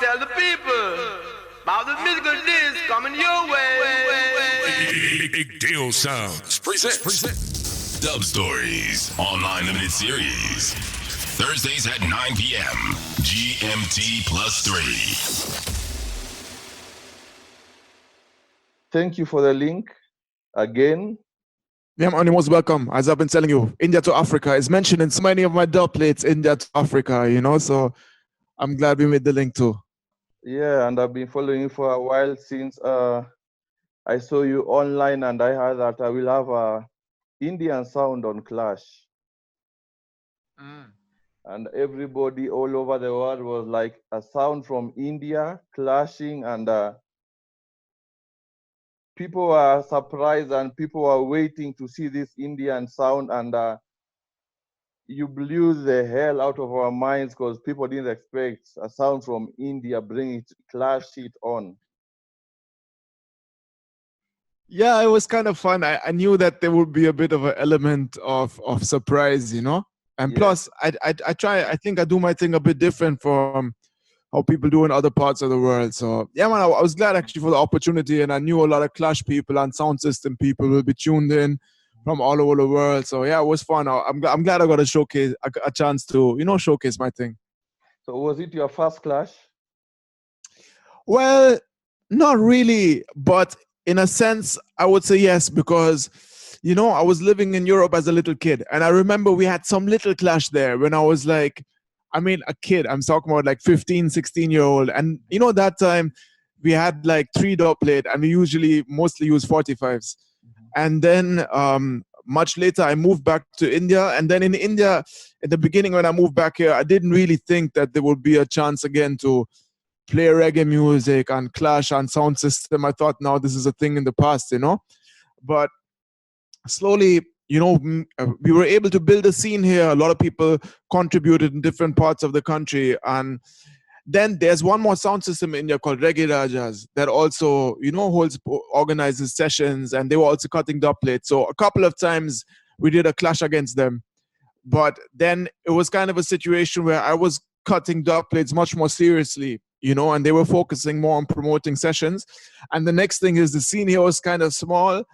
tell the people about the musical disc coming your way. Big Deal Sounds present Dub Stories Online Limited Series. Thursdays at 9 p.m. GMT plus 3. Thank you for the link again. Yeah, man, you're most welcome. As I've been telling you, India to Africa is mentioned in so many of my dub plates, India to Africa, you know, so I'm glad we made the link too. Yeah, and I've been following you for a while since I saw you online, and I heard that I will have a Indian sound on Clash. And everybody all over the world was like a sound from India clashing, and people were surprised and people were waiting to see this Indian sound, and you blew the hell out of our minds because people didn't expect a sound from India, bring it, clash it on. Yeah, it was kind of fun. I knew that there would be a bit of an element of surprise, you know? And Yeah. plus, I think I do my thing a bit different from how people do in other parts of the world. So, yeah, man, I was glad actually for the opportunity, and I knew a lot of Clash people and sound system people will be tuned in from all over the world. So, yeah, it was fun. I'm glad I got a chance to, you know, showcase my thing. So was it your first Clash? Well, not really, but in a sense, I would say yes, because, you know, I was living in Europe as a little kid, and I remember we had some little Clash there when I was like, I mean, a kid. I'm talking about like 15, 16-year-old. And, you know, that time we had like 3 dub plate, and we mostly use 45s. And then much later, I moved back to India. And then in India, at the beginning when I moved back here, I didn't really think that there would be a chance again to play reggae music and Clash and sound system. I thought, now this is a thing in the past, you know. But slowly, you know, we were able to build a scene here. A lot of people contributed in different parts of the country. And then there's one more sound system in India called Reggae Rajas that also, you know, organizes sessions, and they were also cutting dub plates. So a couple of times we did a clash against them. But then it was kind of a situation where I was cutting dub plates much more seriously, you know, and they were focusing more on promoting sessions. And the next thing is the scene here was kind of small,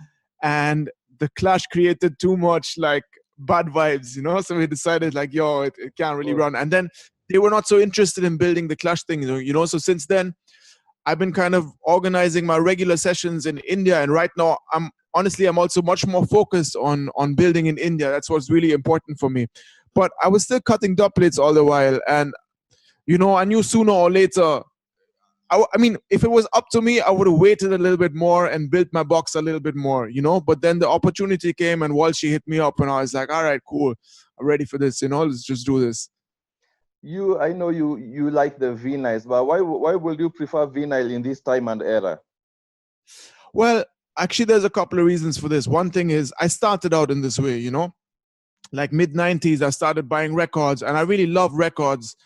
and the clash created too much like bad vibes, you know, so we decided like, yo, it can't really run. And then they were not so interested in building the clash thing, you know. So since then I've been kind of organizing my regular sessions in India, and right now I'm also much more focused on building in India. That's what's really important for me. But I was still cutting dub plates all the while, and you know, I knew sooner or later, I mean, if it was up to me, I would have waited a little bit more and built my box a little bit more, you know. But then the opportunity came, and Walshy hit me up, and I was like, all right, cool, I'm ready for this, you know, let's just do this. I know you like the vinyls, but why would you prefer vinyl in this time and era? Well, actually, there's a couple of reasons for this. One thing is I started out in this way, you know, like mid-90s, I started buying records, and I really love records.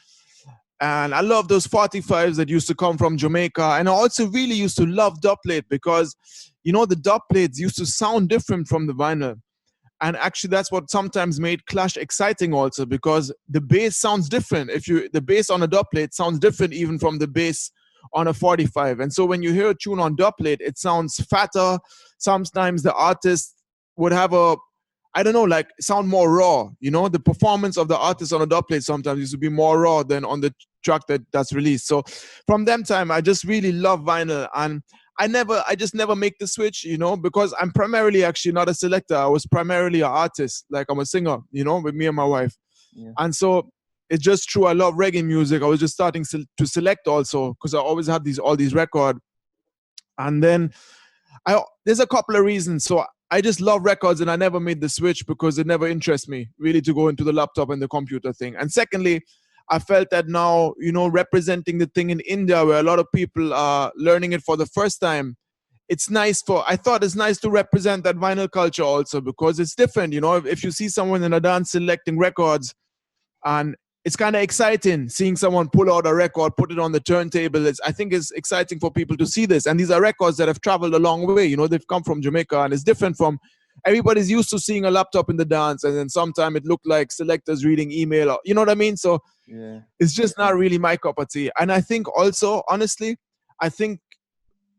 And I love those 45s that used to come from Jamaica. And I also really used to love dub plate because, you know, the dub plates used to sound different from the vinyl. And actually, that's what sometimes made Clash exciting also, because the bass sounds different. The bass on a dub plate sounds different even from the bass on a 45. And so when you hear a tune on dub plate, it sounds fatter. Sometimes the artist would have sound more raw. You know, the performance of the artist on a dub plate sometimes used to be more raw than on the track that's released. So from them time, I just really love vinyl, and I just never make the switch, you know, because I'm primarily actually not a selector. I was primarily an artist, like I'm a singer, you know, with me and my wife. Yeah. And so it's just true. I love reggae music. I was just starting to select also, because I always had all these records. And then there's a couple of reasons. So I just love records, and I never made the switch because it never interests me really to go into the laptop and the computer thing. And secondly, I felt that now, you know, representing the thing in India where a lot of people are learning it for the first time, I thought it's nice to represent that vinyl culture also, because it's different, you know. If you see someone in a dance selecting records, and it's kind of exciting seeing someone pull out a record, put it on the turntable. I think it's exciting for people to see this. And these are records that have traveled a long way. You know, they've come from Jamaica, and it's different from everybody's used to seeing a laptop in the dance, and then sometime it looked like selectors reading email, or, you know what I mean? So Yeah. It's just not really my cup of tea. And I think also, honestly, I think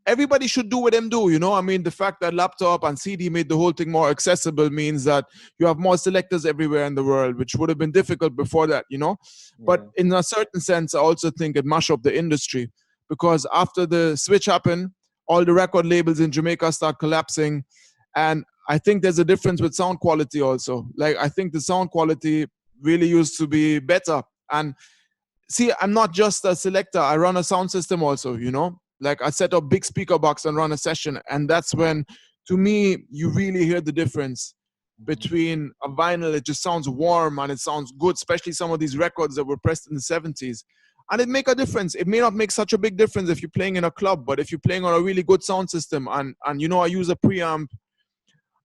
everybody should do what them do, you know. I mean, the fact that laptop and CD made the whole thing more accessible means that you have more selectors everywhere in the world, which would have been difficult before that, you know. But Yeah. in a certain sense, I also think it mashed up the industry, because after the switch happened, all the record labels in Jamaica start collapsing. And I think there's a difference with sound quality also. Like, I think the sound quality really used to be better. And see, I'm not just a selector. I run a sound system also, you know. Like, I set up big speaker box and run a session. And that's when, to me, you really hear the difference between a vinyl. It just sounds warm and it sounds good, especially some of these records that were pressed in the 70s. And it make a difference. It may not make such a big difference if you're playing in a club, but if you're playing on a really good sound system, and you know, I use a preamp,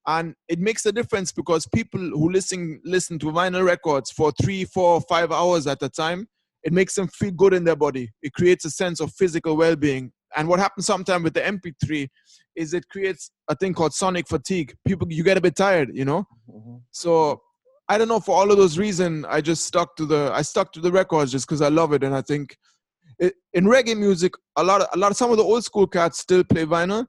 and it makes a difference, because people who listen to vinyl records for 3, 4, 5 hours at a time, it makes them feel good in their body. It creates a sense of physical well-being. And what happens sometimes with the MP3 is it creates a thing called sonic fatigue. People, you get a bit tired, you know. Mhm. So I don't know, for all of those reasons, I stuck to the records just because I love it. And I think in reggae music, a lot of some of the old school cats still play vinyl,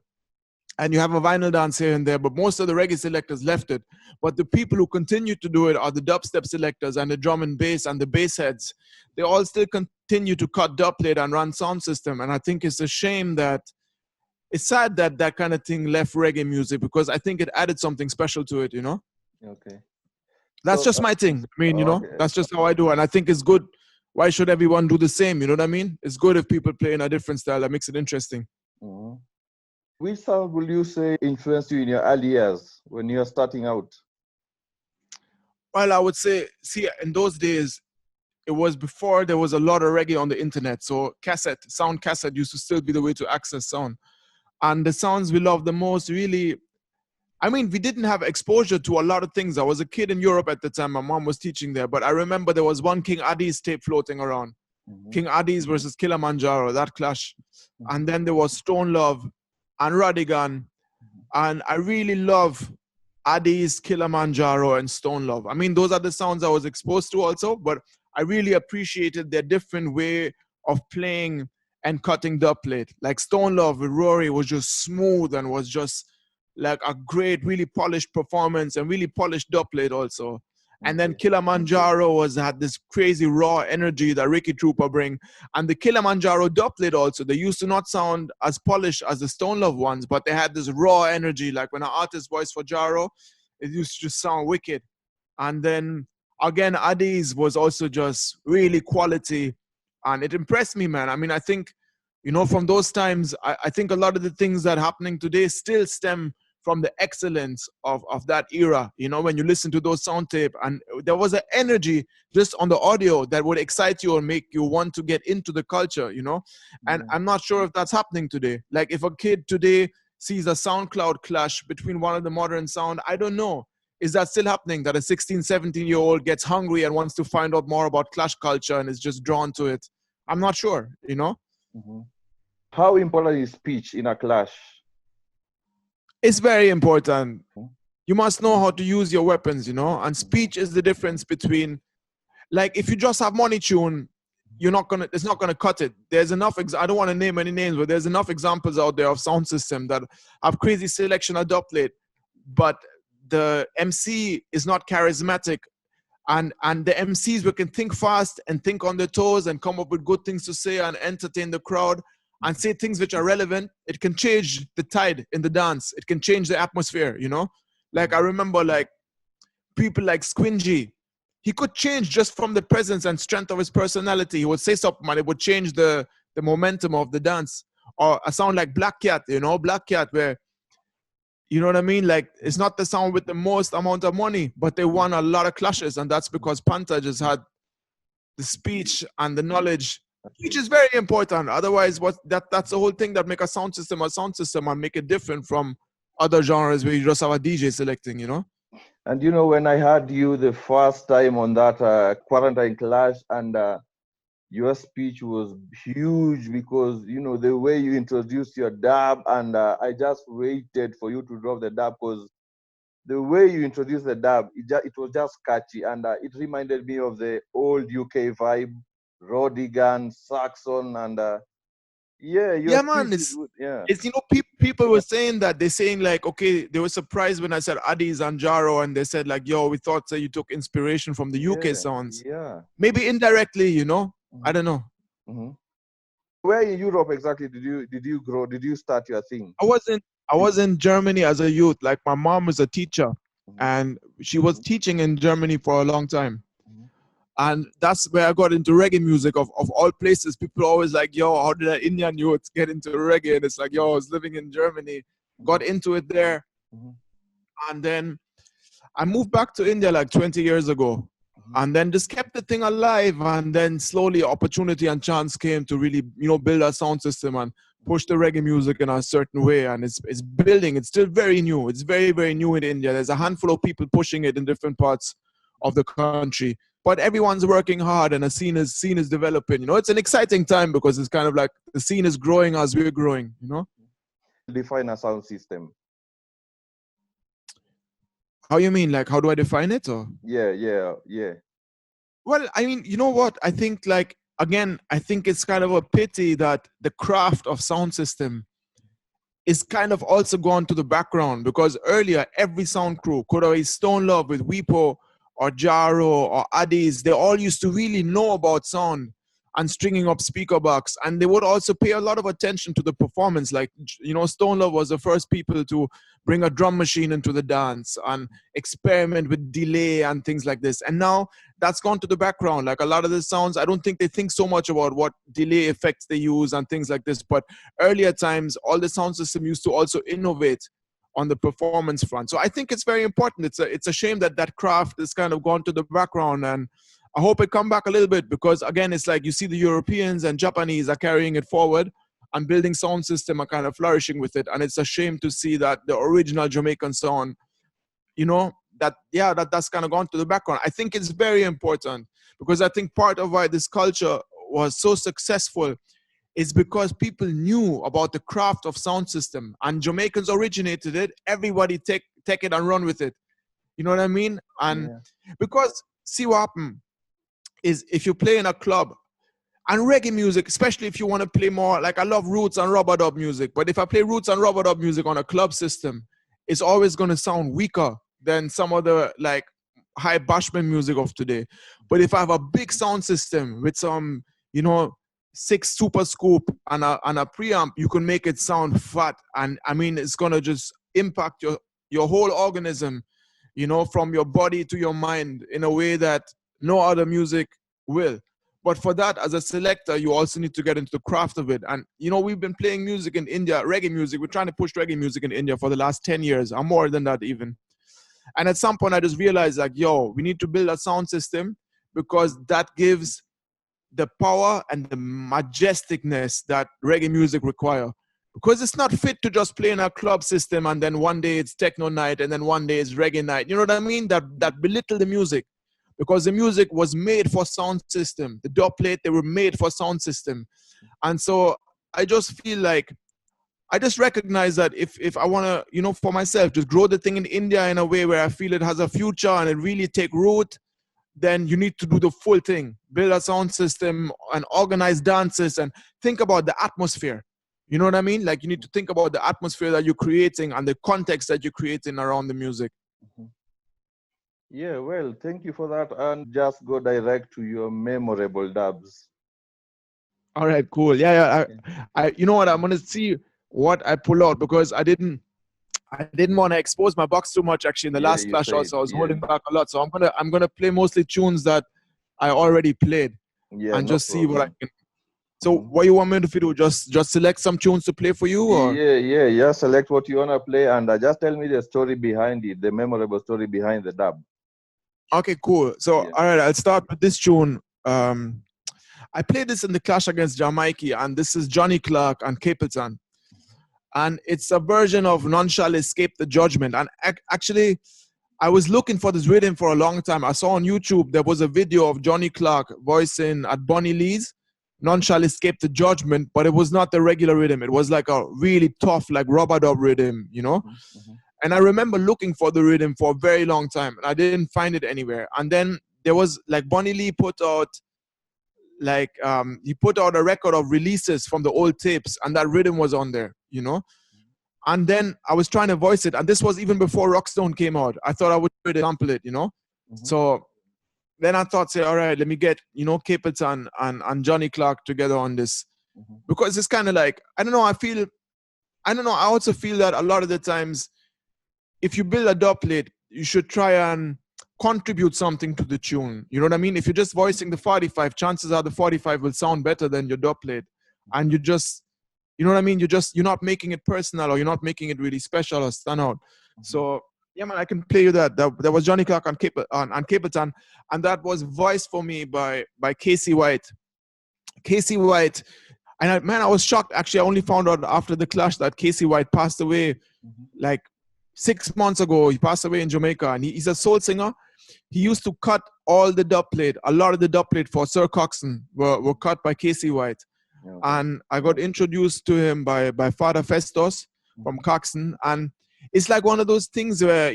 and you have a vinyl dance here and there, but most of the reggae selectors left it. But the people who continue to do it are the dubstep selectors and the drum and bass and the bass heads. They all still continue to cut dub plate and run sound system. And I think it's a shame that it's sad that that kind of thing left reggae music, because I think it added something special to it, you know? Okay. That's So, just my thing. I mean, you know, okay. that's just how I do. And I think it's good. Why should everyone do the same? You know what I mean? It's good if people play in a different style. That makes it interesting. Mhm. Which sound will you say influenced you in your early years when you are starting out? Well, I would say, see, in those days, it was before there was a lot of reggae on the internet. So sound cassette used to still be the way to access sound. And the sounds we loved the most, really, I mean, we didn't have exposure to a lot of things. I was a kid in Europe at the time. My mom was teaching there. But I remember there was one King Addies tape floating around. Mhm. King Addies versus Kilimanjaro, that clash. Mhm. And then there was Stone Love and Radigan. And I really love Addies, Kilimanjaro, and Stone Love. I mean, those are the sounds I was exposed to also, but I really appreciated their different way of playing and cutting dub plate. Like Stone Love with Rory was just smooth and was just like a great, really polished performance and really polished dub plate also. And then Okay. Kilimanjaro had this crazy raw energy that Ricky Trooper bring. And the Kilimanjaro dubplate also, they used to not sound as polished as the Stone Love ones, but they had this raw energy. Like when an artist voiced for Jaro, it used to just sound wicked. And then again, Addies was also just really quality. And it impressed me, man. I mean, I think, you know, from those times, I think a lot of the things that are happening today still stem from the excellence of that era. You know, when you listen to those sound tape, and there was an energy just on the audio that would excite you and make you want to get into the culture, you know. And Yeah. I'm not sure if that's happening today. Like if a kid today sees a SoundCloud clash between one of the modern sound, I don't know. Is that still happening, that a 16, 17-year-old gets hungry and wants to find out more about clash culture and is just drawn to it? I'm not sure, you know. Mhm. How important is speech in a clash? It's very important. Mhm. You must know how to use your weapons, you know. And speech is the difference between, like, if you just have money tune, it's not gonna cut it. There's enough. I don't want to name any names, but there's enough examples out there of sound system that have crazy selection of dub plate, but the MC is not charismatic, and the MCs who can think fast and think on their toes and come up with good things to say and entertain the crowd and say things which are relevant. It can change the tide in the dance. It can change the atmosphere, you know. Like I remember, like people like Squingy, he could change just from the presence and strength of his personality. He would say something and it would change the momentum of the dance. Or a sound like Black Cat, you know, Black Cat, where, you know what I mean? Like, it's not the sound with the most amount of money, but they won a lot of clashes, and that's because Panta just had the speech and the knowledge, which is very important. Otherwise, that's the whole thing that make a sound system and make it different from other genres where you just have a DJ selecting, you know? And you know, when I heard you the first time on that quarantine clash, and your speech was huge because, you know, the way you introduced your dub, and I just waited for you to drop the dub because the way you introduced the dub, it was just catchy, and it reminded me of the old UK vibe. Rodigan, Saxon, and yeah, your Yeah, speech man. is good. Yeah. It's people were saying that they're saying like, okay, they were surprised when I said Addies and Jaro, and they said like, yo, we thought that you took inspiration from the UK Yeah. sounds. Yeah. Maybe indirectly, you know. I don't know. Mm-hmm. Where in Europe exactly did you grow? Did you start your thing? I was in Germany as a youth. Like my mom was a teacher, Mhm. and she was teaching in Germany for a long time. Mhm. And that's where I got into reggae music of all places. People are always like, yo, how did an Indian youth get into reggae? And it's like, yo, I was living in Germany, got into it there. Mhm. And then I moved back to India like 20 years ago, Mhm. and then just kept the thing alive. And then slowly opportunity and chance came to really, build a sound system and push the reggae music in a certain way. And it's building. It's still very new. It's very, very new in India. There's a handful of people pushing it in different parts of the country. But everyone's working hard, and the scene is developing. It's an exciting time because it's kind of like the scene is growing as we're growing. Define a sound system. How you mean? Like, how do I define it? Or Yeah. well, I mean, you know what? I think like again, I think it's kind of a pity that the craft of sound system is kind of also gone to the background, because earlier every sound crew, could be Stone Love with Weepo or Jaro or Addies, they all used to really know about sound and stringing up speaker box, and they would also pay a lot of attention to the performance. Like, Stone Love was the first people to bring a drum machine into the dance and experiment with delay and things like this. And now that's gone to the background. Like a lot of the sounds, I don't think they think so much about what delay effects they use and things like this. But earlier times, all the sound system used to also innovate on the performance front. So I think it's very important. It's a shame that that craft is kind of gone to the background, and I hope it come back a little bit, because again, it's like you see the Europeans and Japanese are carrying it forward and building sound system and kind of flourishing with it. And it's a shame to see that the original Jamaican sound, that's kind of gone to the background. I think it's very important, because I think part of why this culture was so successful is because people knew about the craft of sound system, and Jamaicans originated it. Everybody take it and run with it. You know what I mean? And because see what happened is, if you play in a club and reggae music, especially if you want to play more, like I love roots and rubber dub music, but if I play roots and rubber dub music on a club system, it's always going to sound weaker than some of the like high bashment music of today. But if I have a big sound system with some, 6 super scoop and a preamp, you can make it sound fat. And I mean, it's going to just impact your whole organism, from your body to your mind in a way that no other music will. But for that, as a selector, you also need to get into the craft of it. And, we've been playing music in India, reggae music. We're trying to push reggae music in India for the last 10 years, or more than that even. And at some point, I just realized, like, we need to build a sound system, because that gives the power and the majesticness that reggae music require. Because it's not fit to just play in a club system and then one day it's techno night and then one day it's reggae night. You know what I mean? That belittle the music. Because the music was made for sound system. The dub plate, they were made for sound system. And so I just feel like, I just recognize that if I want to, for myself, just grow the thing in India in a way where I feel it has a future and it really take root, then you need to do the full thing. Build a sound system and organize dances and think about the atmosphere. You know what I mean? Like, you need to think about the atmosphere that you're creating and the context that you're creating around the music. Yeah, well, thank you for that. And just go direct to your memorable dubs. All right, cool. Yeah. I you know what? I'm gonna see what I pull out, because I didn't want to expose my box too much actually in the last You clash. said, Also, I was holding back a lot, so I'm gonna play mostly tunes that I already played and no just see what I problem. can. So what you want me to do? Just select some tunes to play for you, or Yeah. Select what you wanna play and just tell me the story behind it, the memorable story behind the dub. okay, cool. So all right, I'll start with this tune. I played this in the clash against Jamaica, and this is Johnny Clark and Capleton. And it's a version of None Shall Escape the Judgment. And actually, I was looking for this rhythm for a long time. I saw on YouTube, there was a video of Johnny Clark voicing at Bonnie Lee's None Shall Escape the Judgment, but it was not the regular rhythm. It was like a really tough, like rubber dub rhythm, And I remember looking for the rhythm for a very long time, and I didn't find it anywhere. And then there was, like, Bonnie Lee put out he put out a record of releases from the old tapes, and that rhythm was on there, And then I was trying to voice it, and this was even before Rockstone came out. I thought I would sample it, So then I thought, say, all right, let me get, Capleton and Johnny Clark together on this. Because it's kind of like, I don't know, I also feel that a lot of the times, if you build a dub plate, you should try and contribute something to the tune. You know what I mean? If you're just voicing the 45, chances are the 45 will sound better than your dub plate. And you just, you know what I mean? You're not making it personal, or you're not making it really special or stand out. So, yeah, man, I can play you that. That was Johnny Clark on Capleton, and that was voiced for me by Casey White. Casey White, and I was shocked. Actually, I only found out after the clash that Casey White passed away like 6 months ago. He passed away in Jamaica, and he's a soul singer. He used to cut all the dub plate. A lot of the dub plate for Sir Coxsone were cut by Casey White. And I got introduced to him by Father Festus from Coxsone. And it's like one of those things where,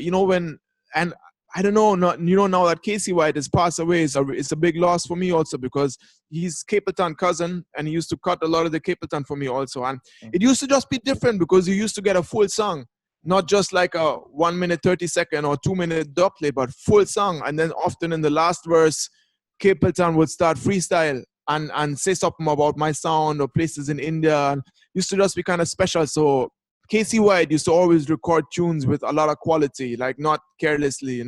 and I don't know, now that Casey White has passed away, it's a big loss for me also, because he's Capleton cousin, and he used to cut a lot of the Capleton for me also. And it used to just be different, because you used to get a full song, not just like a 1 minute 30 second or 2 minute dub play, but full song. And then often in the last verse, Capleton would start freestyle and say something about my sound or places in India. And used to just be kind of special. So Casey White used to always record tunes with a lot of quality, like not carelessly,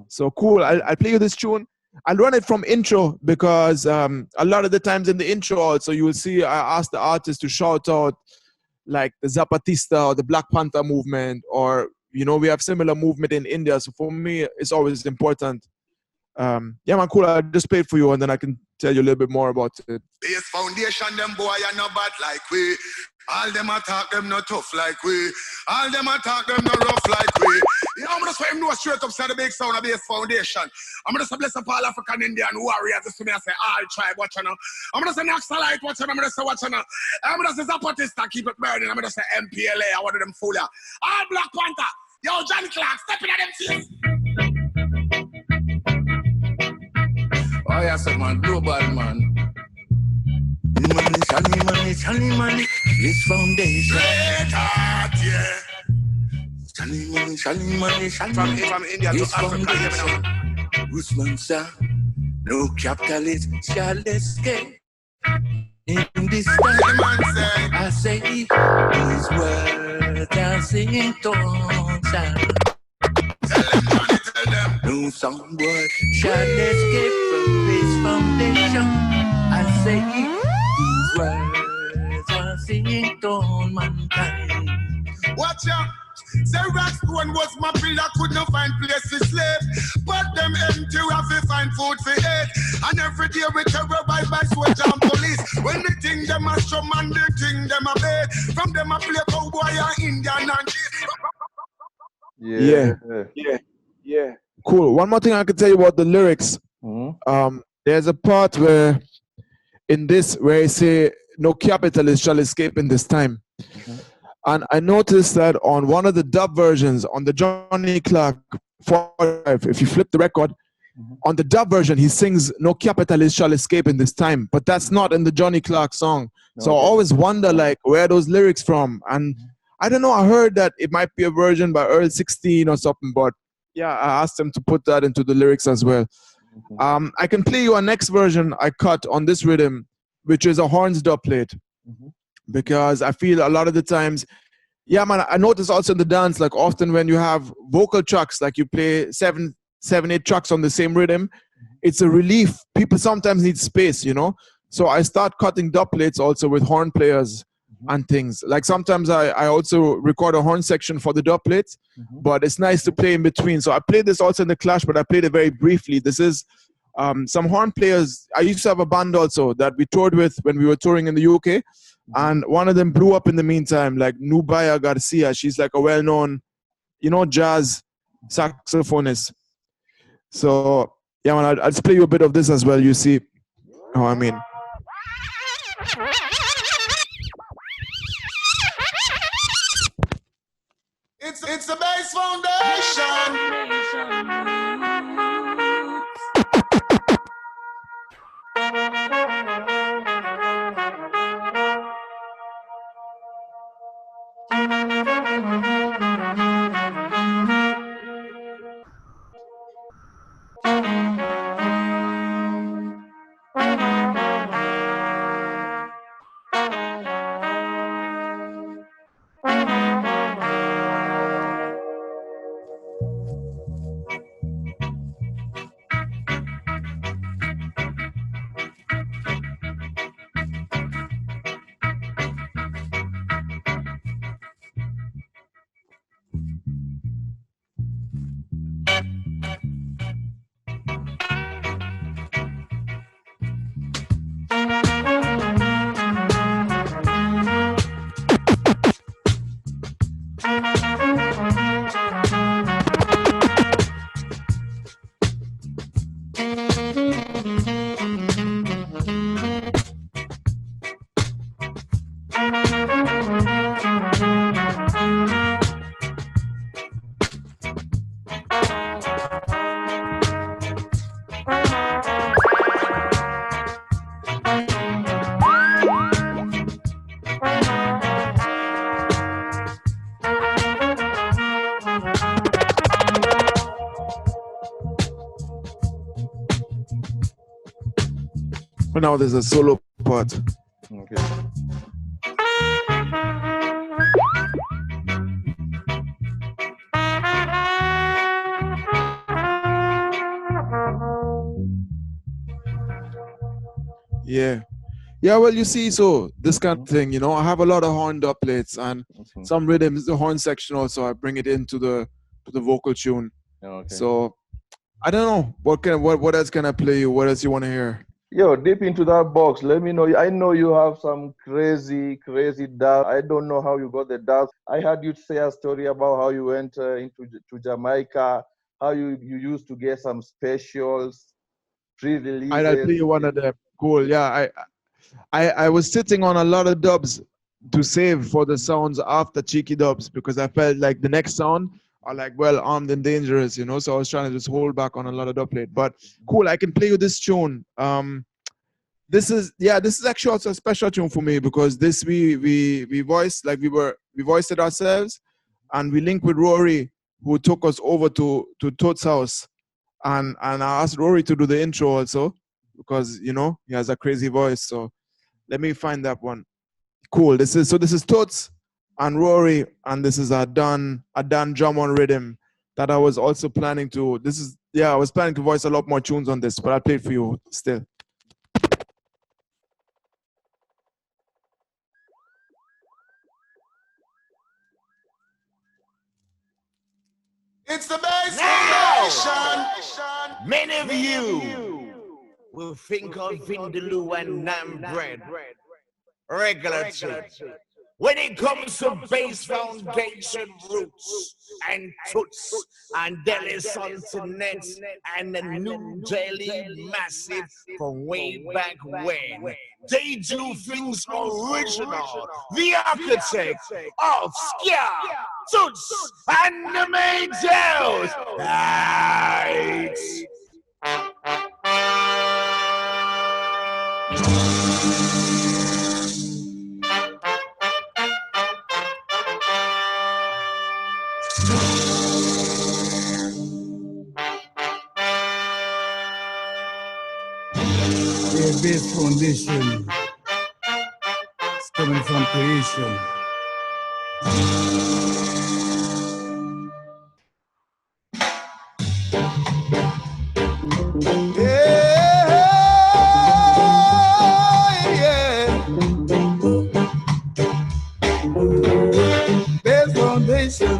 So cool. I'll play you this tune. I'll run it from intro, because a lot of the times in the intro also, you will see I ask the artist to shout out like the Zapatista or the Black Panther movement, or, we have similar movement in India. So for me, it's always important. Yeah, man, cool. I'll just play it for you, and then I can tell you a little bit more about it. BS Foundation, them boy are not bad like we. All them attack, them not tough like we. All them attack, them not rough like we. I'm gonna say him no straight up say the big sound of BS Foundation. I'm gonna say bless up all African Indian warriors. This to me I say all tribe watch now. I'm gonna say Naxalite watch now. I'm gonna say watch now. I'm gonna say Zapatista keep it burning. I'm gonna say MPLA. I wanted them fool ya. All Black Panther. Yo, Johnny Clark, step in at them face. Oh yes, man, global man. Money, this foundation. Great heart, yeah. Money, from India to Africa, Usman sir, no capitalist shall escape. In this time, I say these words are singing tones. Tell them. No someone shall escape from this foundation. I say these words are singing to mankind. Watch out. The Rockstone was my pillar, could not find place to sleep. But them empty, we have to find food for eat. And every day we terrorize by soldier and police. When they think them a strum and they think them a bait. From them a play cowboy and Indian and Yeah. Cool. One more thing I can tell you about the lyrics. There's a part where I say, no capitalist shall escape in this time. And I noticed that on one of the dub versions, on the Johnny Clark 45, if you flip the record, on the dub version, he sings, no capitalist shall escape in this time. But that's not in the Johnny Clark song. So I always wonder, like, where are those lyrics from? And I don't know, I heard that it might be a version by Earl 16 or something, but yeah, I asked him to put that into the lyrics as well. I can play you a next version I cut on this rhythm, which is a horns dub plate. Because I feel a lot of the times, yeah, man, I notice also in the dance, like often when you have vocal tracks, like you play 7, 8 tracks on the same rhythm, it's a relief. People sometimes need space, So I start cutting dub plates also with horn players and things. Like sometimes I also record a horn section for the dub plates, but it's nice to play in between. So I played this also in the Clash, but I played it very briefly. This is some horn players. I used to have a band also that we toured with when we were touring in the UK. And one of them blew up in the meantime, like Nubaya Garcia. She's like a well-known, jazz saxophonist. So, yeah, man, I'll just play you a bit of this as well. You see how I mean. It's the base foundation. now there's a solo part. Okay. Yeah. Yeah, well, you see, so this kind of thing, you know, I have a lot of horn doublets and some rhythms, the horn section also, I bring it into the vocal tune. Okay. So I don't know what else can I play you? What else you want to hear? Yo, deep into that box. Let me know. I know you have some crazy dubs. I don't know how you got the dubs. I heard you say a story about how you went to Jamaica, how you used to get some specials, pre-releases. I'll play you one of them. Cool. Yeah, I was sitting on a lot of dubs to save for the sounds after Cheeky Dubs because I felt like the next sound are like well armed and dangerous, you know. So I was trying to just hold back on a lot of dubplate. But cool, I can play you this tune. This is actually also a special tune for me because this we voiced like we voiced it ourselves, and we linked with Rory, who took us over to Toad's house, and I asked Rory to do the intro also because you know he has a crazy voice. So let me find that one. Cool. This is Toots and Rory, and this is a done drum on rhythm that I was also planning to. I was planning to voice a lot more tunes on this, but I'll play it for you still. It's the bass foundation. Many of you will think of Vindaloo and Nam bread. Regular chick. When it comes to bass foundation roots and toots and Delhi Sultanate and the New Delhi Massive from way back when, they do things original. The architect of Skia, Toots, and the Maytals. Right. Their base foundation is coming from creation. Base foundation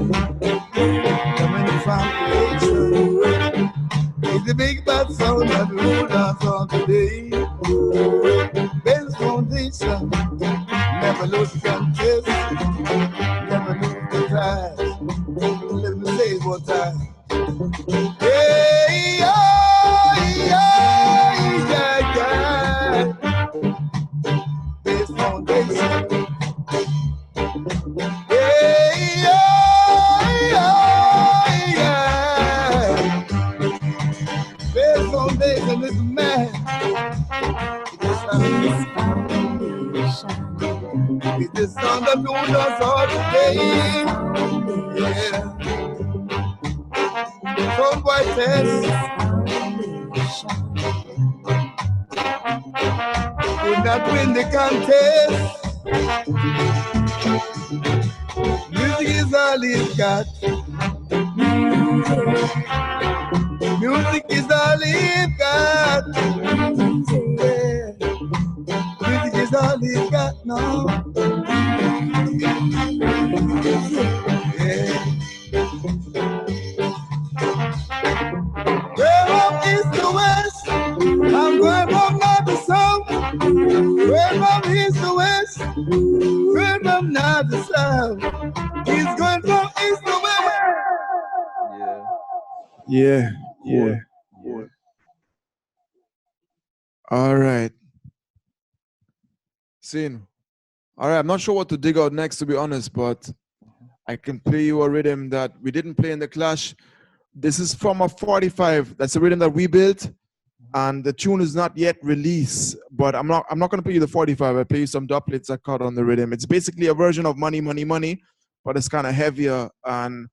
coming from creation. It's the big bad sound that ruled us all today. Base foundation, never lose contest, never lose the tide. Let me say it one time. Hey, yeah. Base foundation. Hey, yeah. Base foundation is a man. It's the sound that ruled us all today. Yeah. Sound white test. Could not win the contest. Music is all he's got. Music is all he's got. Yeah. Music is all he's got now. Yeah. Way from east to west, I'm going from north to south. Way from east to west, way from north to south. He's going from east to west. Yeah. All right. Scene. All right. I'm not sure what to dig out next, to be honest, but I can play you a rhythm that we didn't play in the clash. This is from a 45. That's a rhythm that we built, and the tune is not yet released. But I'm not going to play you the 45. I'll play you some doublets I cut on the rhythm. It's basically a version of Money, Money, Money, but it's kind of heavier. And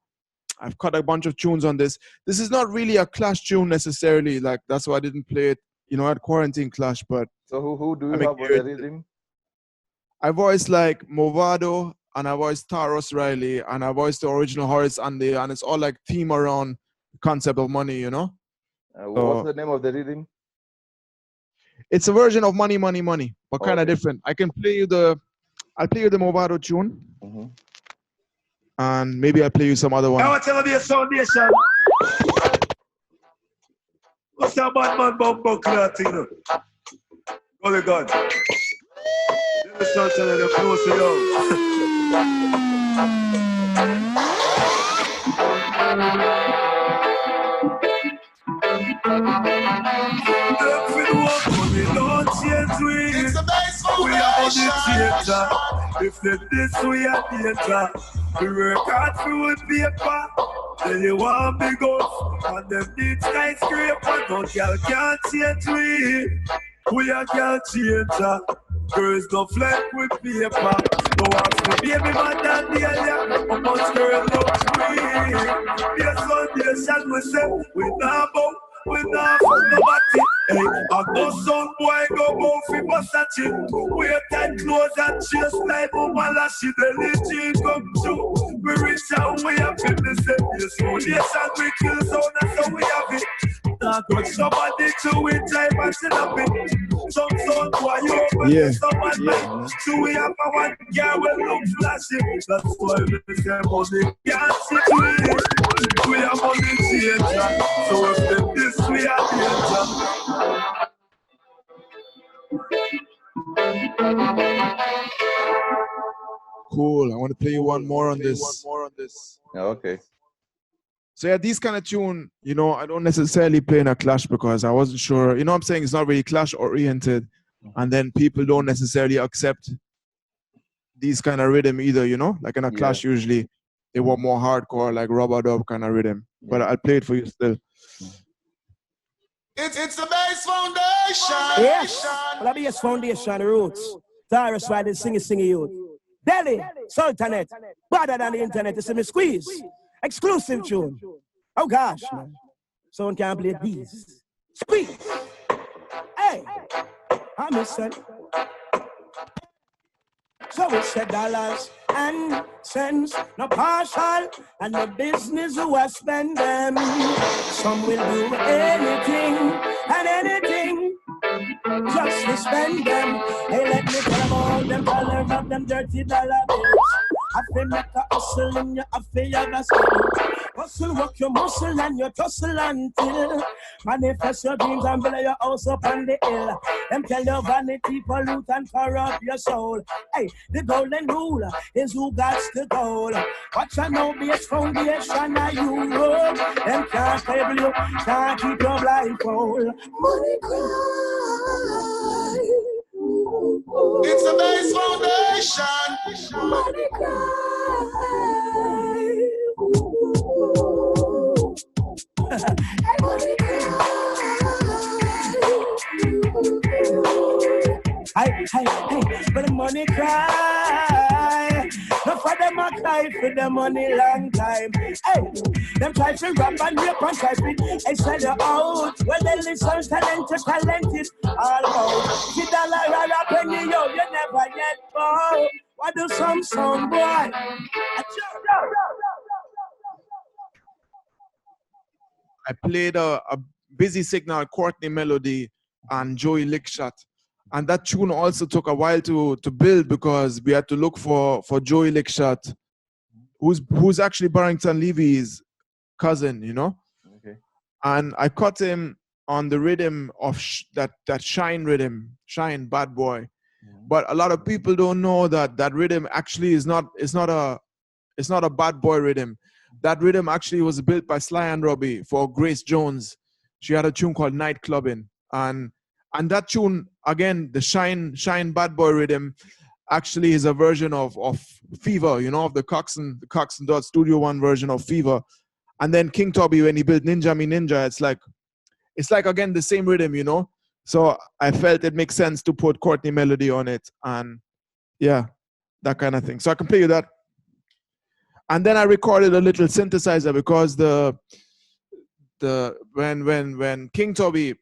I've cut a bunch of tunes on this. This is not really a clash tune necessarily. Like that's why I didn't play it, you know, at Quarantine Clash. But So who do you I make have on the it- rhythm? I voiced like Movado, and I voiced Taros Riley, and I voiced the original Horace Andy, and it's all like theme around the concept of money, you know? What's the name of the rhythm? It's a version of Money, Money, Money, but kind of Okay. different. I'll play you the Movado tune, Mm-hmm. and maybe I'll play you some other one. I want to tell you a foundation. What's that bad man bumbo cloth, you know? Holy God. Let me start telling you close it down. It's the base we are on the theater. If they this we are theater. We work hard through paper. Then you want big house. And them need skyscraper. No girl can't change we are girl changer. Girls don't flex with paper. No ask me baby man than the area. How much girl love free. Yes, foundation we say we not bout. We not fuck nobody. Hey, I know some boy go bout fi bust a chick. Wear tight clothes and chase like woman la she belly jean come true. We reach out, we have in the same place. Foundation we kill sound and so we have it. Now got somebody to it time and still have it. Some sound boy you open Yeah. to someone man. So we have a one girl will look flashy. That's why we say money can't sit with it. We are money changer. So if them this we are danger. Cool. I want to play you one more on this. Yeah, okay. So yeah, these kind of tune, you know, I don't necessarily play in a clash because I wasn't sure. You know what I'm saying? It's not really clash oriented. And then people don't necessarily accept these kind of rhythm either, you know? Like in a clash, usually they want more hardcore, like rubber dub kind of rhythm. But I'll play it for you still. It's the base foundation. Yes, well, I be a foundation roots. Taros Riley, sing youth. Delhi, Sultanate, better than the internet. You see me squeeze. Exclusive tune. Oh gosh, man. Someone can't play these. Squeeze. Hey, I miss it. So we said dollars and cents, no partial, and the business who I spend them. Some will do anything and anything just to spend them. Hey, let me tell them all them colors of them dirty dollar bills. I feel make a hustle in your affair of a skill. Hustle, work your muscle and your tussle until manifest your dreams and build your house up on the hill. Them tell your vanity pollute and corrupt your soul. Hey, the golden rule is who got the goal. Watch out now, base foundation of you roll. Them can't table you, can't keep your blindfold. Money cry. It's the base foundation. Money cry. Money cry. Hey, but the money cry. No for them a cry for the money long time. Hey, them try to rap and rip and try to hey, sell you out. Well, they listen talented all out. $50 a penny, yo, you never yet bow. What do some song, boy? I played a Busy Signal, Courtney Melody, and Joey Lickshot. And that tune also took a while to build because we had to look for Joey Lickshot, who's actually Barrington Levy's cousin, you know? Okay. And I caught him on the rhythm of that Shine rhythm, Shine, Bad Boy. But a lot of people don't know that rhythm actually is not a bad boy rhythm. That rhythm actually was built by Sly and Robbie for Grace Jones. She had a tune called Night Clubbing. And that tune, again, the Shine Bad Boy rhythm, actually is a version of Fever, you know, of the Coxsone Dot Studio One version of Fever. And then King Tubby, when he built Ninja Me Ninja, it's like again the same rhythm, you know. So I felt it makes sense to put Courtney Melody on it, and yeah, that kind of thing. So I can play you that. And then I recorded a little synthesizer because when King Tubby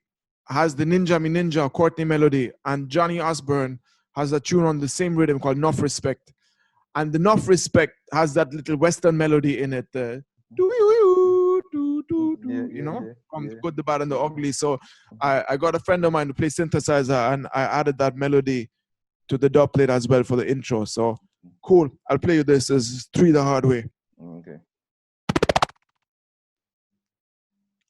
has the Ninja Me Ninja Courtney melody, and Johnny Osborne has a tune on the same rhythm called Enough Respect. And the Enough Respect has that little Western melody in it. Do you, you know, from the good, the bad, and the ugly. So I got a friend of mine to play synthesizer, and I added that melody to the dub plate as well for the intro. So cool. I'll play you this as 3 the hard way. Okay.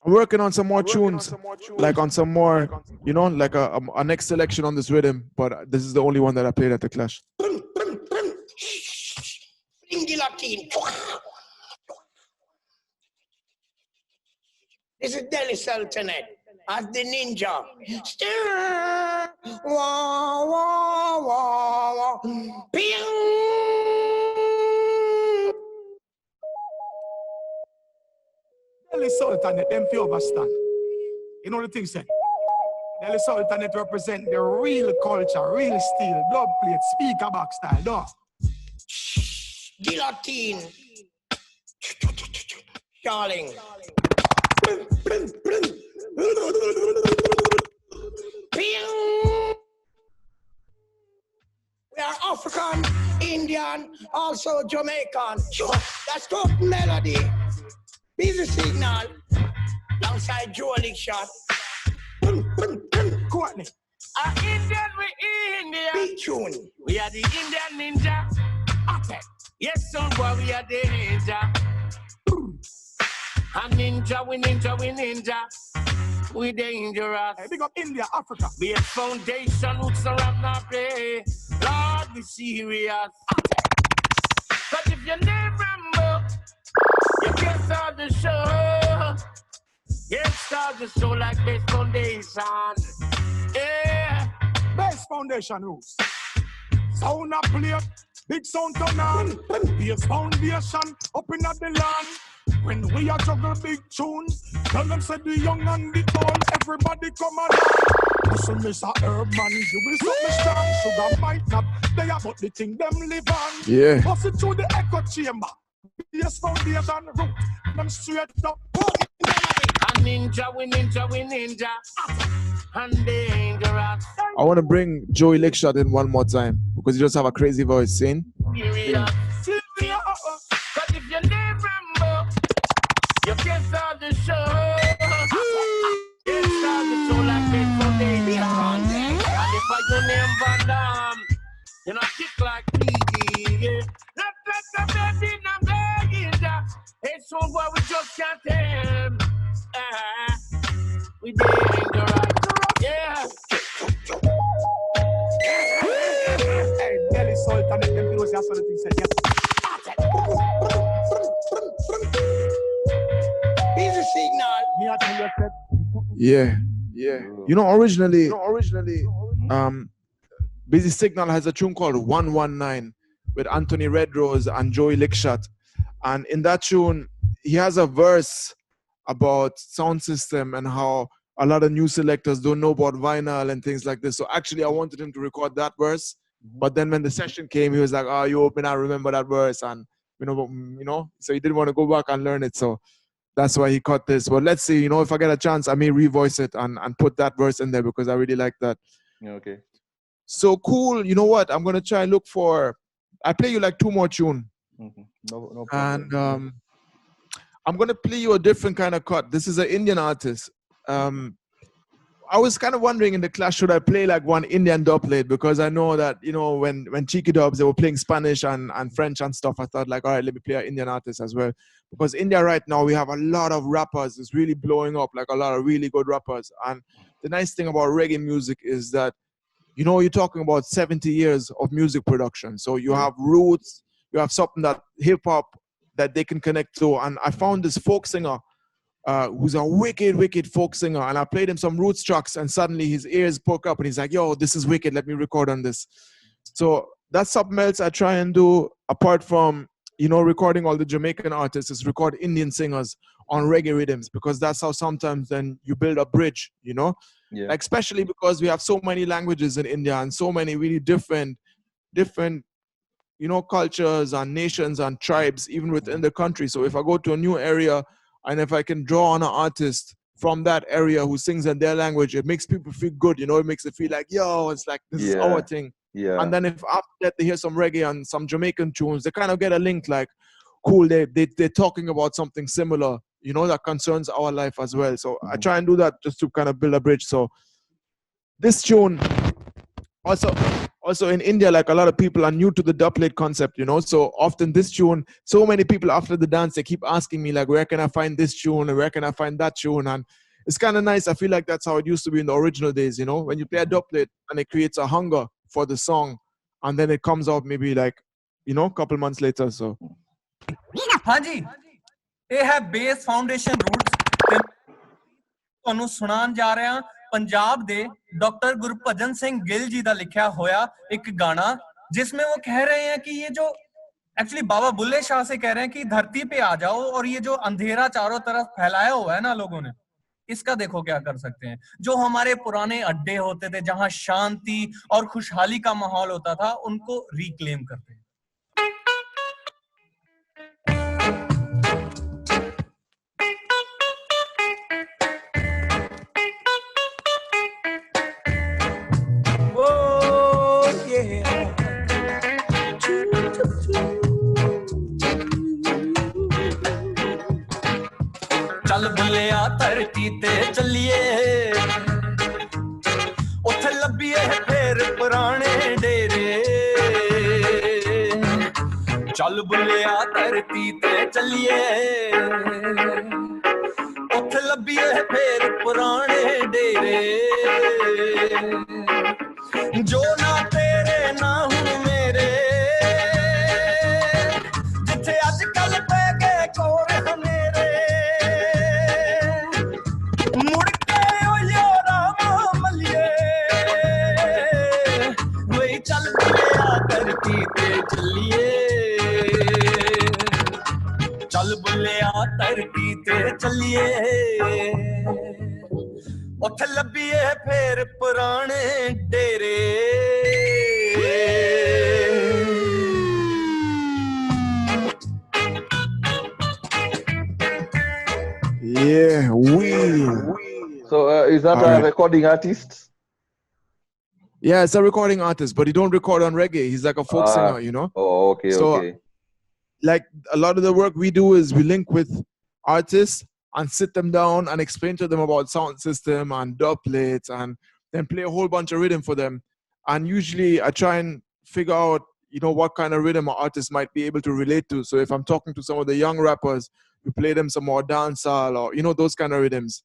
I'm working on some more tunes, like on some more, you know, like a next selection on this rhythm, but this is the only one that I played at the Clash. This is Delhi Sultanate as the ninja. Stir, wah, wah, wah, wah. Ping. Delhi Sultanate, them few overstand. You know the thing said? Delhi Sultanate represent the real culture, real steel, dub plate, speaker box style, dog. Guillotine. Darling. We are African, Indian, also Jamaican. That's good melody. Busy signal. Alongside Joe Lickshot. Courtney. Indian, we Indian. Big tune. We are the Indian ninja. Okay. Yes, son boy, we are the ninja. A ninja, we ninja, we ninja. We dangerous. Hey, big up India, Africa. Be a foundation, roots around our play. Lord, we serious. But if you never remember, you can't start the show. Can't start the show like base foundation. Yeah. Base foundation rules. Sound up plate, big sound turn on. Base foundation, up in the land. When we are juggle big tunes, tell them say the young and the old, everybody come on. Listen, Mr. Urban, you will stop me strong. Sugar might not, they are but the thing them live on. Yeah. Bust it through the echo chamber. Yes, foundation root, them straight up. A ninja, we ninja, we ninja. And dangerous. I want to bring Joey Lickshot in one more time because he just have a crazy voice, sing. Serious. But if you never remember, you can't start the show. Can't start the show like this foundation. And if I your name Van Damme, you know, kick like PG, yeah. Not like a baby, I'm begging ya. It's so what we just can't tell. We dangerous, yeah. Hey, Delhi Sultanate, them people say that's what the thing said, Here's a signal. Yeah. You know, originally, Busy Signal has a tune called 119 with Anthony Redrose and Joey Lickshot. And in that tune, he has a verse about sound system and how a lot of new selectors don't know about vinyl and things like this. So actually, I wanted him to record that verse. But then when the session came, he was like, "Oh, you open, I remember that verse." And, you know, so he didn't want to go back and learn it. So that's why he cut this. But let's see, you know, if I get a chance, I may revoice it and put that verse in there because I really like that. Yeah, okay. So cool. You know what? I'm going to try and look for, I play you like 2 more tunes. Mm-hmm. No problem. And I'm going to play you a different kind of cut. This is an Indian artist. I was kind of wondering in the Clash, should I play like one Indian dub plate? Because I know that, you know, when Cheeky Dubs, they were playing Spanish and French and stuff. I thought like, all right, let me play an Indian artist as well. Because India right now, we have a lot of rappers. It's really blowing up, like a lot of really good rappers. And the nice thing about reggae music is that, you know, you're talking about 70 years of music production. So you have roots, you have something that hip hop that they can connect to. And I found this folk singer who's a wicked folk singer, and I played him some roots tracks, and suddenly his ears poke up and he's like, yo, this is wicked, let me record on this. So that's something else I try and do apart from, you know, recording all the Jamaican artists, is record Indian singers on reggae rhythms, because that's how sometimes then you build a bridge, you know. Like especially because we have so many languages in India and so many really different you know, cultures and nations and tribes even within the country. So if I go to a new area and if I can draw on an artist from that area who sings in their language, it makes people feel good, you know. It makes it feel like, yo, it's like this is our thing. Yeah. And then if after that they hear some reggae and some Jamaican tunes, they kind of get a link like, cool, they're talking about something similar, you know, that concerns our life as well. So I try and do that just to kind of build a bridge. So this tune, also in India, like a lot of people are new to the dubplate concept, you know. So often this tune, so many people after the dance, they keep asking me like, where can I find this tune and where can I find that tune? And it's kind of nice. I feel like that's how it used to be in the original days, you know, when you play a dubplate and it creates a hunger for the song, and then it comes out maybe like, you know, a couple months later. So हाँ जी, ये है base foundation roots. ਤੁਹਾਨੂੰ ਸੁਣਾਉਣ ਜਾ ਰਹੇ ਹਾਂ पंजाब दे doctor Gurbhajan Singh Gill जी का लिखा होया एक गाना, जिसमें वो कह रहे हैं कि ये जो एक्चुअली बाबा बुल्ले शाह से कह रहे हैं कि धरती पे आ जाओ और ये जो अंधेरा चारों तरफ फैलाया हुआ है ना लोगों ने, इसका देखो क्या कर सकते हैं। जो हमारे पुराने अड्डे होते थे जहां शांति और खुशहाली का माहौल होता था, उनको रिक्लेम करते हैं। चल बुलिया धरती ते चलिए, उथे लभीए फिर पुराने डेरे। चल बुलिया धरती ते चलिए, उथे लभीए फिर पुराने डेरे। जो ना तेरे ना हूं मेरे, जिथे अजकल पे गए कोर हनेरे। मुड़ के ओयो राम मलिए, वही चल बुलिया धरती ते चलिए। चल बुलिया धरती ते चलिए, उथे लभीए फिर पुराने डेरे। yeah, we. So is that a recording artist? Yeah, it's a recording artist, but he don't record on reggae. He's like a folk singer, you know. Oh, okay, so, okay. Like a lot of the work we do is we link with artists and sit them down and explain to them about sound system and dub plates, and then play a whole bunch of rhythm for them. And usually I try and figure out, you know, what kind of rhythm an artist might be able to relate to. So if I'm talking to some of the young rappers, we play them some more dancehall or, you know, those kind of rhythms.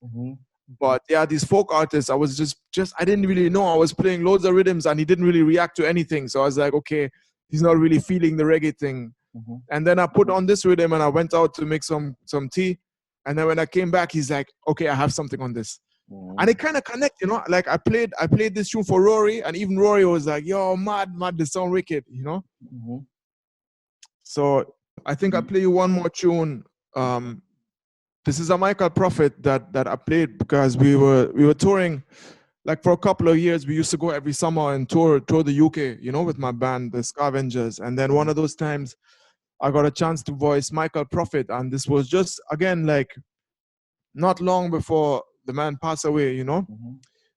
But yeah, these folk artists, I was just I didn't really know. I was playing loads of rhythms and he didn't really react to anything. So I was like, okay, he's not really feeling the reggae thing. And then I put on this rhythm and I went out to make some tea. And then when I came back, he's like, okay, I have something on this. And it kind of connect, you know, like I played this tune for Rory, and even Rory was like, yo, mad, this sound wicked, you know? So I think I'll play you one more tune. This is a Michael Prophet that I played because we were touring, like for a couple of years. We used to go every summer and tour the UK, you know, with my band, the Scavengers. And then one of those times I got a chance to voice Michael Prophet, and this was just, again, like not long before the man passed away, you know.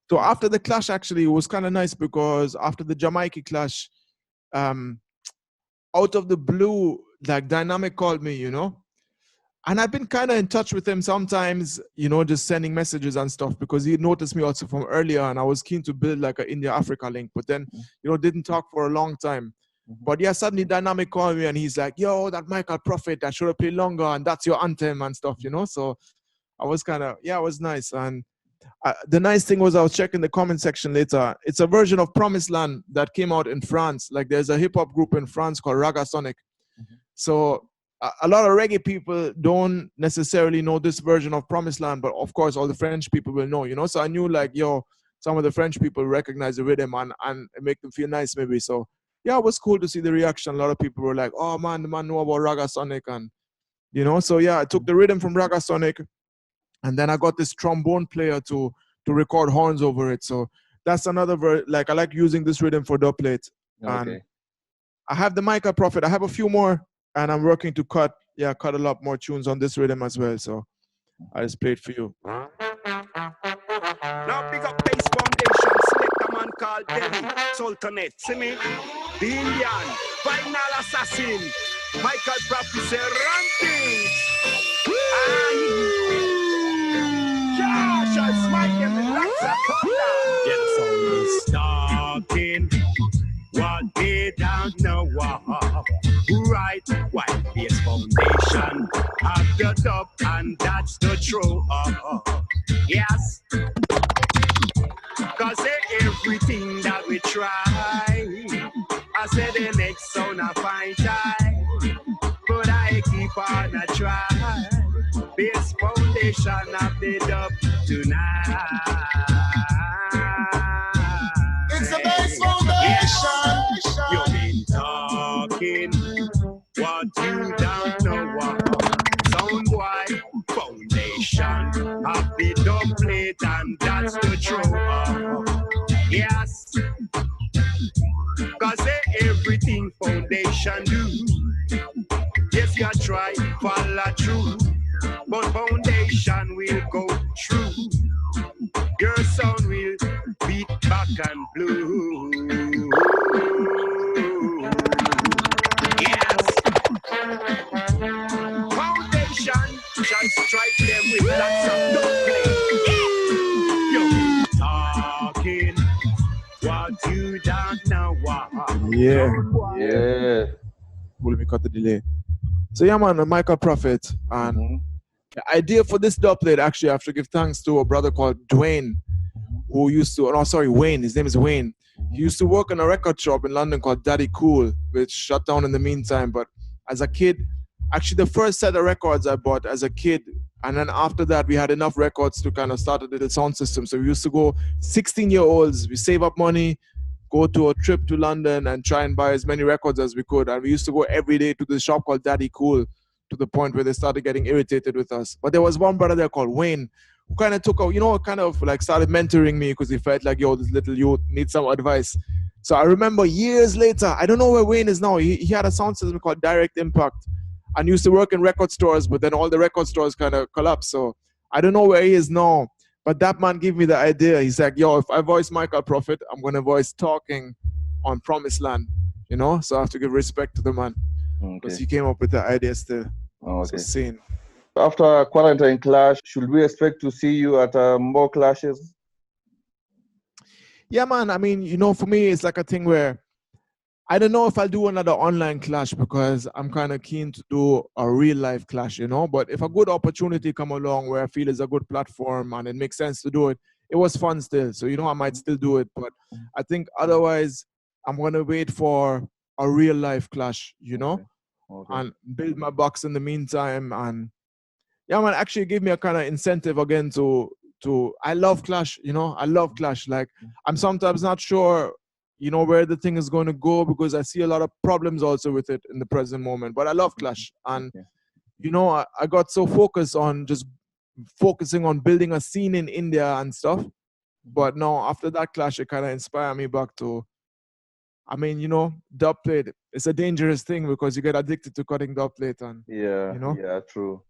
So after the clash, actually, it was kind of nice because after the Jamaica clash, out of the blue, like Dynamic called me, you know. And I've been kind of in touch with him sometimes, you know, just sending messages and stuff, because he noticed me also from earlier and I was keen to build like an India-Africa link, but then, you know, didn't talk for a long time. But yeah, suddenly Dynamic called me and he's like, yo, that Michael Prophet, I should have played longer and that's your anthem and stuff, you know. So I was kind of, yeah, it was nice. And the nice thing was I was checking the comment section later. It's a version of Promised Land that came out in France. Like there's a hip-hop group in France called Raga Sonic. So a lot of reggae people don't necessarily know this version of Promised Land, but of course all the French people will know, you know. So I knew like, yo, some of the French people recognize the rhythm and it make them feel nice maybe. So yeah, it was cool to see the reaction. A lot of people were like, oh man, the man know about Raga Sonic, and you know. So yeah, I took the rhythm from Raga Sonic, and then I got this trombone player to record horns over it. So that's another like I like using this rhythm for dubplate. And I have the Michael Prophet. I have a few more, and I'm working to cut a lot more tunes on this rhythm as well. So I just played for you. Now big up Bass Foundation, select a man called Delhi, Sultanate, see me? The Indian, final assassin, Michael Prophet run things. Josh, I smite them with lots of thunder. Yeah, the sound is talking, what they don't know what. Right, white Bass Foundation, have the dub, and that's the truth. Yes. Cause everything that we try, I said the next sound a fine time, but I keep on a try. Bass Foundation of the dub tonight. It's the Bass Foundation. Yes. You've been talking what you don't know what. Soundwide Foundation of the dub plate, and that's the truth. Yes. Cause everything Foundation do, yes, you try follow through, but Foundation will go through. Your sound will beat back and blue. Yes. Foundation shall strike them with lots of dub. You're talking what you don't know what. Yeah. Yeah. Will me cut the delay. So yeah, man, Michael Prophet, and the idea for this dubplate, actually I have to give thanks to a brother called Dwayne, who used to, no, sorry, Wayne, his name is Wayne. He used to work in a record shop in London called Daddy Cool, which shut down in the meantime. But as a kid, actually the first set of records I bought as a kid, and then after that we had enough records to kind of start a little sound system. So we used to go, 16-year-olds, we save up money, go to a trip to London and try and buy as many records as we could. And we used to go every day to the shop called Daddy Cool, to the point where they started getting irritated with us. But there was one brother there called Wayne, who kind of took out, you know, kind of like started mentoring me, because he felt like, yo, this little youth needs some advice. So I remember years later, I don't know where Wayne is now. He had a sound system called Direct Impact, and used to work in record stores, but then all the record stores kind of collapsed. So I don't know where he is now. But that man gave me the idea. He's like, yo, if I voice Michael Prophet, I'm going to voice Talking on Promised Land, you know? So I have to give respect to the man, because he came up with the idea still. Okay. So sane. After quarantine clash, should we expect to see you at more clashes? Yeah, man. I mean, you know, for me, it's like a thing where I don't know if I'll do another online clash, because I'm kind of keen to do a real life clash, you know. But if a good opportunity come along where I feel is a good platform and it makes sense to do it, it was fun still. So, you know, I might still do it. But I think otherwise, I'm going to wait for a real life clash, you know, and build my box in the meantime. And yeah, man, actually give me a kind of incentive again to I love clash, you know. I love clash. Like, I'm sometimes not sure, you know, where the thing is going to go, because I see a lot of problems also with it in the present moment. But I love clash. And, you know, I got so focused on just focusing on building a scene in India and stuff. But now after that clash, it kind of inspired me back to, I mean, you know, dubplate, it's a dangerous thing, because you get addicted to cutting dubplate. And, you know? Yeah, true.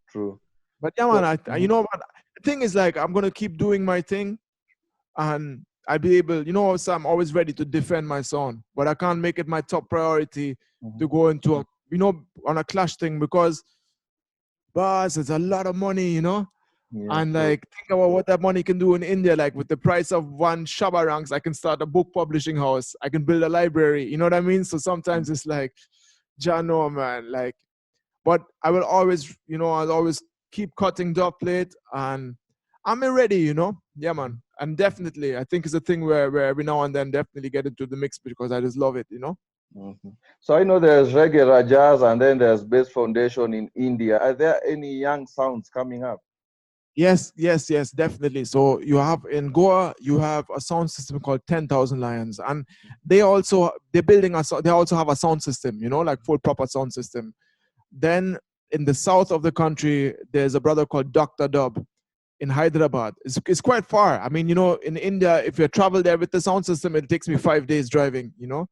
But yeah, man, you know what? The thing is, like, I'm going to keep doing my thing, and I'll be able, you know, so I'm always ready to defend my sound, but I can't make it my top priority to go into a, you know, on a clash thing, because, boss, it's a lot of money, you know. And like, think about what that money can do in India. Like, with the price of one Shabba ranks, I can start a book publishing house. I can build a library. You know what I mean? So sometimes it's like, Jano, man, like, but I will always, you know, I'll always keep cutting dubplate, and I'm ready, you know. Yeah, man. And definitely, I think it's a thing where every now and then definitely get into the mix, because I just love it, you know. So I know there's Reggae Rajas, and then there's Bass Foundation in India. Are there any young sounds coming up? Yes, definitely. So you have in Goa, you have a sound system called 10,000 Lions, and they also have a sound system, you know, like full proper sound system. Then in the south of the country, there's a brother called Dr. Dub in Hyderabad. It's quite far. I mean, you know, in India, if you travel there with the sound system, it takes me 5 days driving, you know.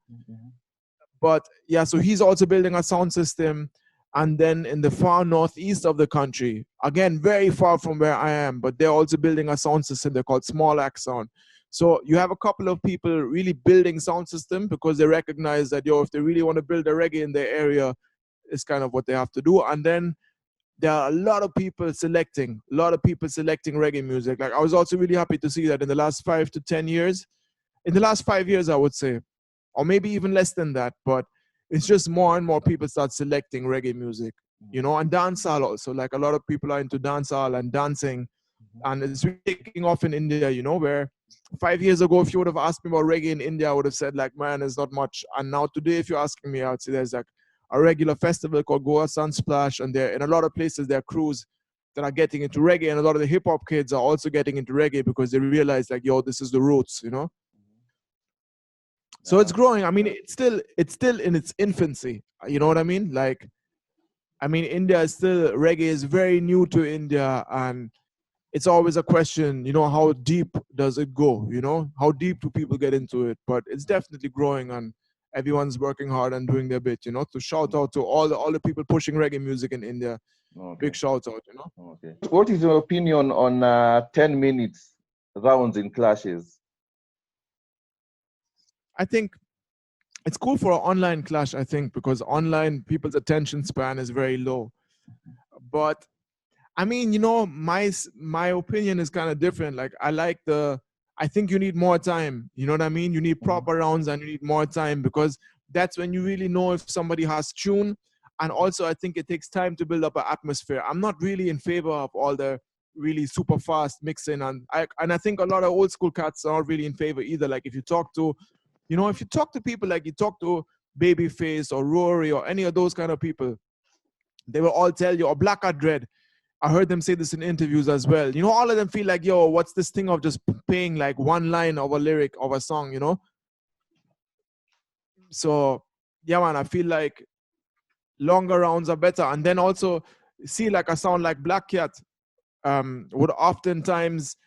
But yeah, so he's also building a sound system. And then in the far northeast of the country, again, very far from where I am, but they're also building a sound system. They're called Small Axe Sound. So you have a couple of people really building sound system because they recognize that, if they really want to build a reggae in their area, it's kind of what they have to do. And then there are a lot of people selecting reggae music. Like, I was also really happy to see that in the last 5 to 10 years, in the last 5 years, I would say, or maybe even less than that, but it's just more and more people start selecting reggae music, and dancehall also. Like, a lot of people are into dancehall and dancing, and it's really taking off in India, where 5 years ago, if you would have asked me about reggae in India, I would have said, like, man, there's not much. And now today, if you're asking me, I would say there's like a regular festival called Goa Sunsplash, and there in a lot of places there are crews that are getting into reggae, and a lot of the hip hop kids are also getting into reggae because they realize, like, this is the roots, So it's growing. I mean, it's still in its infancy. You know what I mean? Like, India is still, reggae is very new to India, and it's always a question, how deep does it go? How deep do people get into it? But it's definitely growing, and everyone's working hard and doing their bit, to shout out to all the people pushing reggae music in India. Okay. Big shout out, Okay. What is your opinion on 10 minutes rounds in clashes? I think it's cool for an online clash, I think, because online people's attention span is very low. But my opinion is kind of different. Like, I think you need more time. You know what I mean? You need proper rounds and you need more time, because that's when you really know if somebody has tune. And also, I think it takes time to build up an atmosphere. I'm not really in favor of all the really super fast mixing. And I think a lot of old school cats are not really in favor either. Like, if you talk to people, like you talk to Babyface or Rory or any of those kind of people, they will all tell you, or Black or Dread, I heard them say this in interviews as well. All of them feel like, what's this thing of just paying like one line of a lyric of a song, So, yeah, man, I feel like longer rounds are better. And then also, see, like a sound like Black Cat would oftentimes,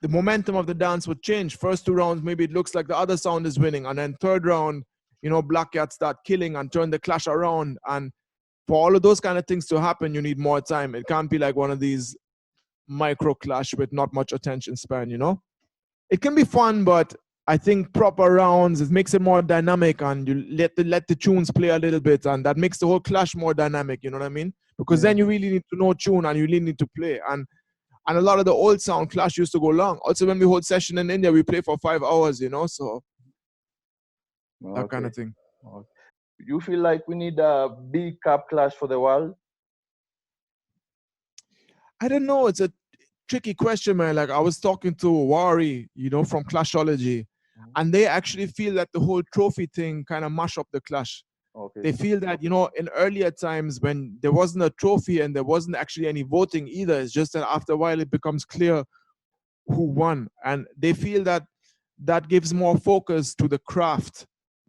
the momentum of the dance would change. First 2 rounds, maybe it looks like the other sound is winning. And then third round, Black Cat start killing and turn the clash around. And for all of those kind of things to happen, you need more time. It can't be like one of these micro clash with not much attention span, It can be fun, but I think proper rounds, it makes it more dynamic, and you let the tunes play a little bit, and that makes the whole clash more dynamic, you know what I mean? Because then you really need to know tune and you really need to play. And a lot of the old sound clash used to go long. Also, when we hold session in India, we play for 5 hours, so that kind of thing. Okay. You feel like we need a big cup clash for the world? I don't know. It's a tricky question, man. Like, I was talking to Wari, from Clashology, and they actually feel that the whole trophy thing kind of mash up the clash. Okay. They feel that, in earlier times when there wasn't a trophy and there wasn't actually any voting either, it's just that after a while it becomes clear who won. And they feel that that gives more focus to the craft,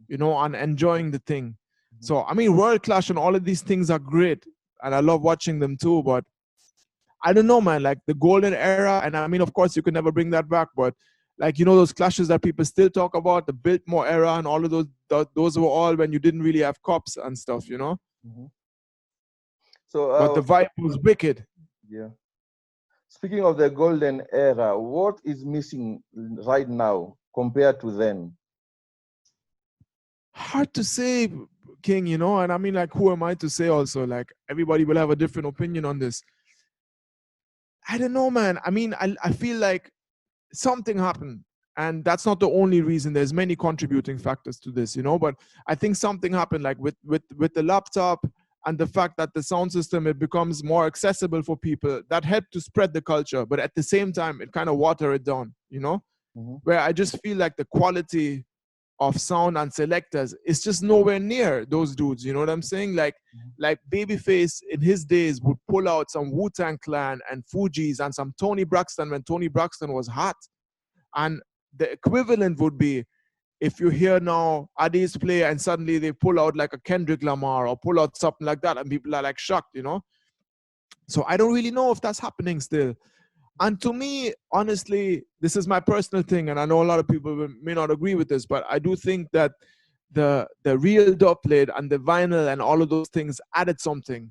and enjoying the thing. So, World Clash and all of these things are great, and I love watching them too, but I don't know, man, like the golden era, and of course you can never bring that back, but like, those clashes that people still talk about, the Biltmore era and all of those were all when you didn't really have cops and stuff, So, but the vibe was wicked. Yeah. Speaking of the golden era, what is missing right now compared to then? Hard to say, King, and like, who am I to say also? Like, everybody will have a different opinion on this. I don't know, man. I feel like something happened, and that's not the only reason. There's many contributing factors to this, but I think something happened, like with the laptop and the fact that the sound system, it becomes more accessible for people. That helped to spread the culture, but at the same time, it kind of watered it down, where I just feel like the quality of sound and selectors is just nowhere near those dudes, you know what I'm saying? Like Babyface in his days would pull out some Wu-Tang Clan and Fugees and some Tony Braxton when Tony Braxton was hot. And the equivalent would be if you hear now Addies play and suddenly they pull out like a Kendrick Lamar or pull out something like that, and people are like shocked, So I don't really know if that's happening still. And to me, honestly, this is my personal thing, and I know a lot of people may not agree with this, but I do think that the real dub plate and the vinyl and all of those things added something.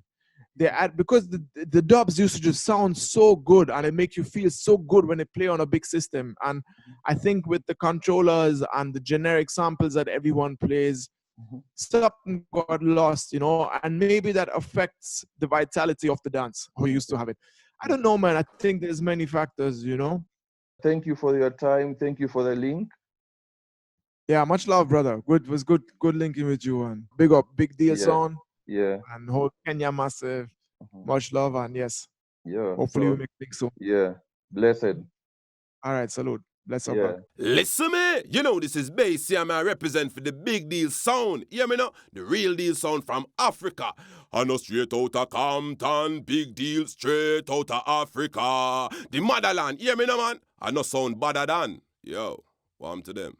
they add, because the dubs used to just sound so good and it make you feel so good when they play on a big system. And I think with the controllers and the generic samples that everyone plays, something got lost, you know, and maybe that affects the vitality of the dance who used to have it. I don't know, man. I think there's many factors, you know. Thank you for your time. Thank you for the link. Yeah, much love, brother. Good, was good linking with you, and big up, big deal sound. Yeah. And whole Kenya massive. Much love, and yes. Yeah. Hopefully so, we make things soon. Yeah. Blessed. All right, salute. Bless up. Yeah. Listen me, you know this is Bass here, I represent for the big deal sound. Hear me now? The real deal sound from Africa. I know straight out of Compton, big deal straight out of Africa. The motherland, hear me now, man? I know sound better than. Yo, warm to them.